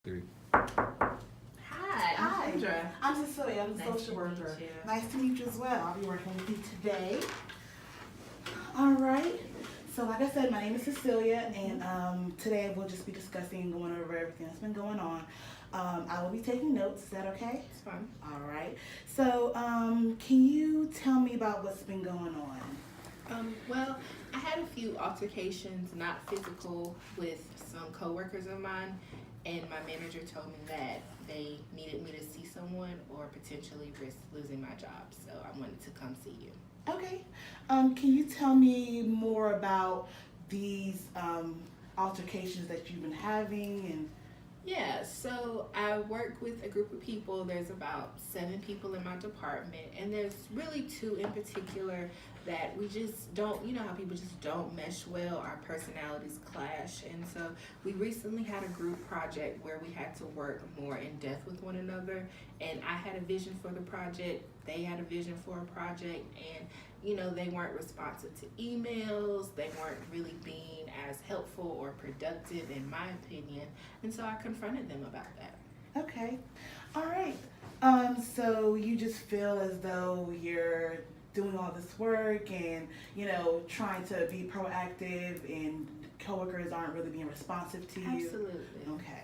Three. Hi, I'm Kendra. I'm Cecilia. I'm a Nice social to meet worker. you. Nice to meet you as well. I'll be working with you today. All right. So like I said, my name is Cecilia, and today we'll just be discussing and going over everything that's been going on. I will be taking notes. Is that okay? It's fun. All right. So can you tell me about what's been going on? Well, I had a few altercations, not physical, with some coworkers of mine, and my manager told me that they needed me to see someone or potentially risk losing my job. So I wanted to come see you. Okay. Can you tell me more about these altercations that you've been having and Yeah, so I work with a group of people. There's about 7 people in my department, and there's really 2 in particular that we just don't, you know how people just don't mesh well, our personalities clash. And so we recently had a group project where we had to work more in depth with one another, and I had a vision for the project, they had a vision for a project, and they weren't responsive to emails, they weren't really being as helpful or productive in my opinion, and so I confronted them about that. Okay. All right. So you just feel as though you're doing all this work and, trying to be proactive and coworkers aren't really being responsive to you. Absolutely. Okay.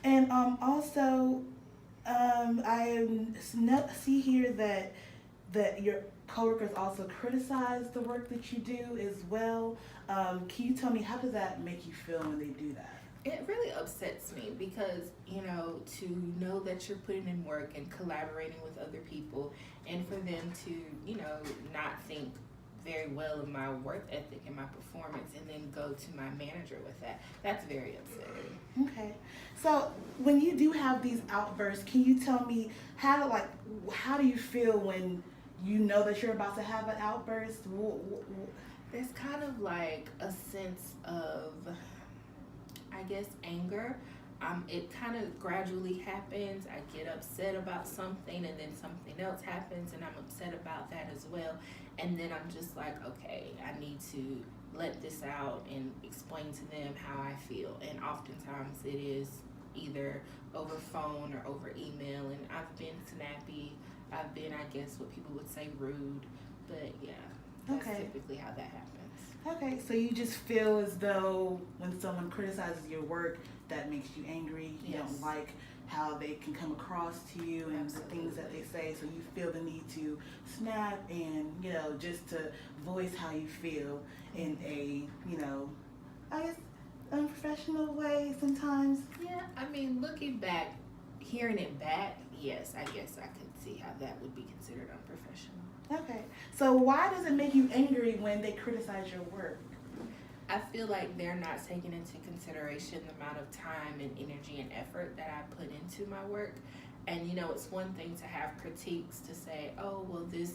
And also, I see here that your coworkers also criticize the work that you do as well. Can you tell me, how does that make you feel when they do that? It really upsets me because, to know that you're putting in work and collaborating with other people, and for them to, not think very well of my work ethic and my performance and then go to my manager with that, that's very upsetting. Okay. So when you do have these outbursts, can you tell me how do you feel when you know that you're about to have an outburst? There's kind of like a sense of, I guess, anger. It kind of gradually happens. I get upset about something, and then something else happens, and I'm upset about that as well. And then I'm just like, okay, I need to let this out and explain to them how I feel. And oftentimes it is either over phone or over email, and I've been snappy. I've been, I guess, what people would say rude. But yeah, that's typically how that happens. Okay, so you just feel as though when someone criticizes your work, that makes you angry. You Yes. don't like how they can come across to you and Absolutely. the things that they say, so you feel the need to snap and, just to voice how you feel in a, I guess, unprofessional way sometimes. Yeah, I mean, looking back, hearing it back, yes, I guess I could see how that would be considered unprofessional. Okay, so why does it make you angry when they criticize your work? I feel like they're not taking into consideration the amount of time and energy and effort that I put into my work. And it's one thing to have critiques to say, oh, well, this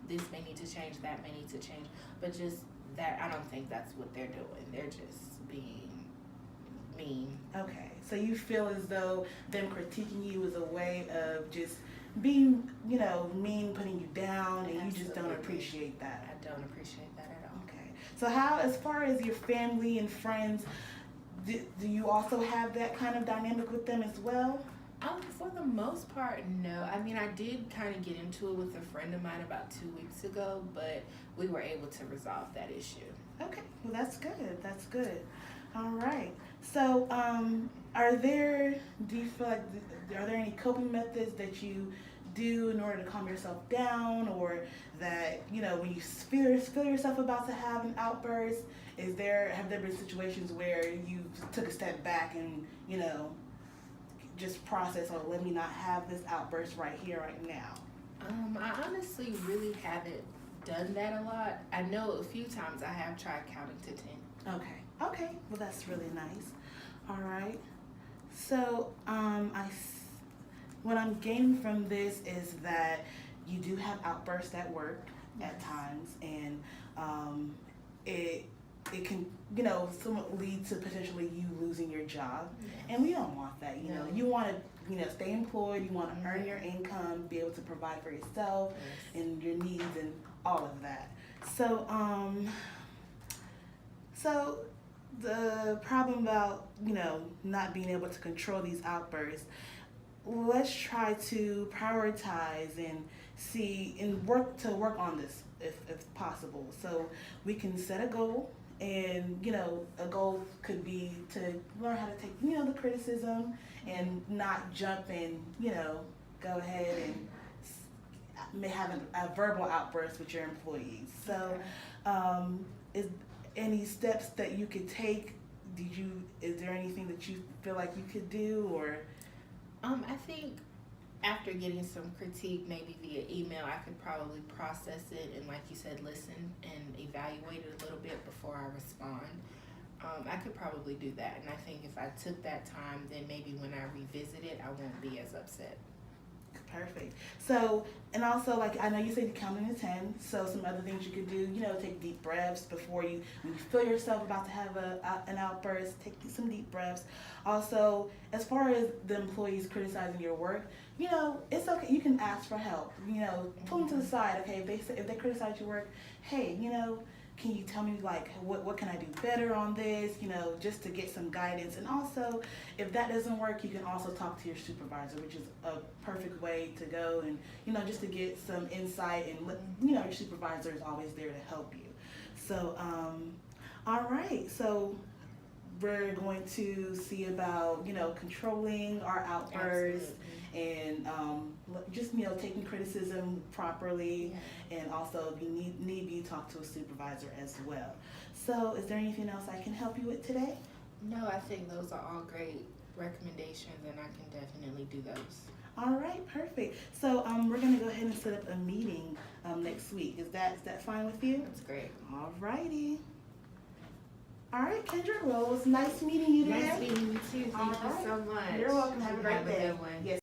may need to change, that may need to change. But just that, I don't think that's what they're doing. They're just being mean. Okay, so you feel as though them critiquing you is a way of just being, mean, putting you down, and you just don't Absolutely. appreciate that. I don't appreciate that at all. Okay, so how, as far as your family and friends, do you also have that kind of dynamic with them as well? For the most part, no. I mean, I did kind of get into it with a friend of mine about 2 weeks ago, but we were able to resolve that issue. Okay, well that's good. That's good. All right. So, do you feel like, are there any coping methods that you do in order to calm yourself down, or that, when you feel yourself about to have an outburst, have there been situations where you took a step back and, just process, or let me not have this outburst right here, right now? I honestly really haven't done that a lot. I know a few times I have tried counting to 10. Okay, well that's really nice. All right, so what I'm gaining from this is that you do have outbursts at work at times, and it can, somewhat lead to potentially you losing your job, and we don't want that. No. You want to, stay employed. You want to earn your income, be able to provide for yourself and your needs and all of that. So, the problem about, not being able to control these outbursts, let's try to prioritize and see and work on this if possible. So we can set a goal, and a goal could be to learn how to take the criticism and not jump and go ahead and may have a verbal outburst with your employees. So is any steps that you could take? Is there anything that you feel like you could do, or I think after getting some critique, maybe via email, I could probably process it and, like you said, listen and evaluate it a little bit before I respond. I could probably do that, and I think if I took that time, then maybe when I revisit it, I won't be as upset. perfect? So, and also, like, I know you said you counting to 10, so some other things you could do, take deep breaths before when you feel yourself about to have an outburst, take some deep breaths. Also, as far as the employees criticizing your work, it's okay. You can ask for help. Pull them to the side. Okay, if they criticize your work, hey, can you tell me, like, what can I do better on this? Just to get some guidance. And also, if that doesn't work, you can also talk to your supervisor, which is a perfect way to go, and just to get some insight, and your supervisor is always there to help you. So all right, so we're going to see about controlling our outbursts. Absolutely. And just taking criticism properly, Yeah. and also if you need be talk to a supervisor as well. So is there anything else I can help you with today? No, I think those are all great recommendations, and I can definitely do those. All right, perfect. So we're gonna go ahead and set up a meeting next week. Is that fine with you? That's great. All righty. All right, Kendra. Well, it was nice meeting you today. Nice meeting you too. Thank All you right. so much. You're welcome. Have a great day. Have a good one. Yes.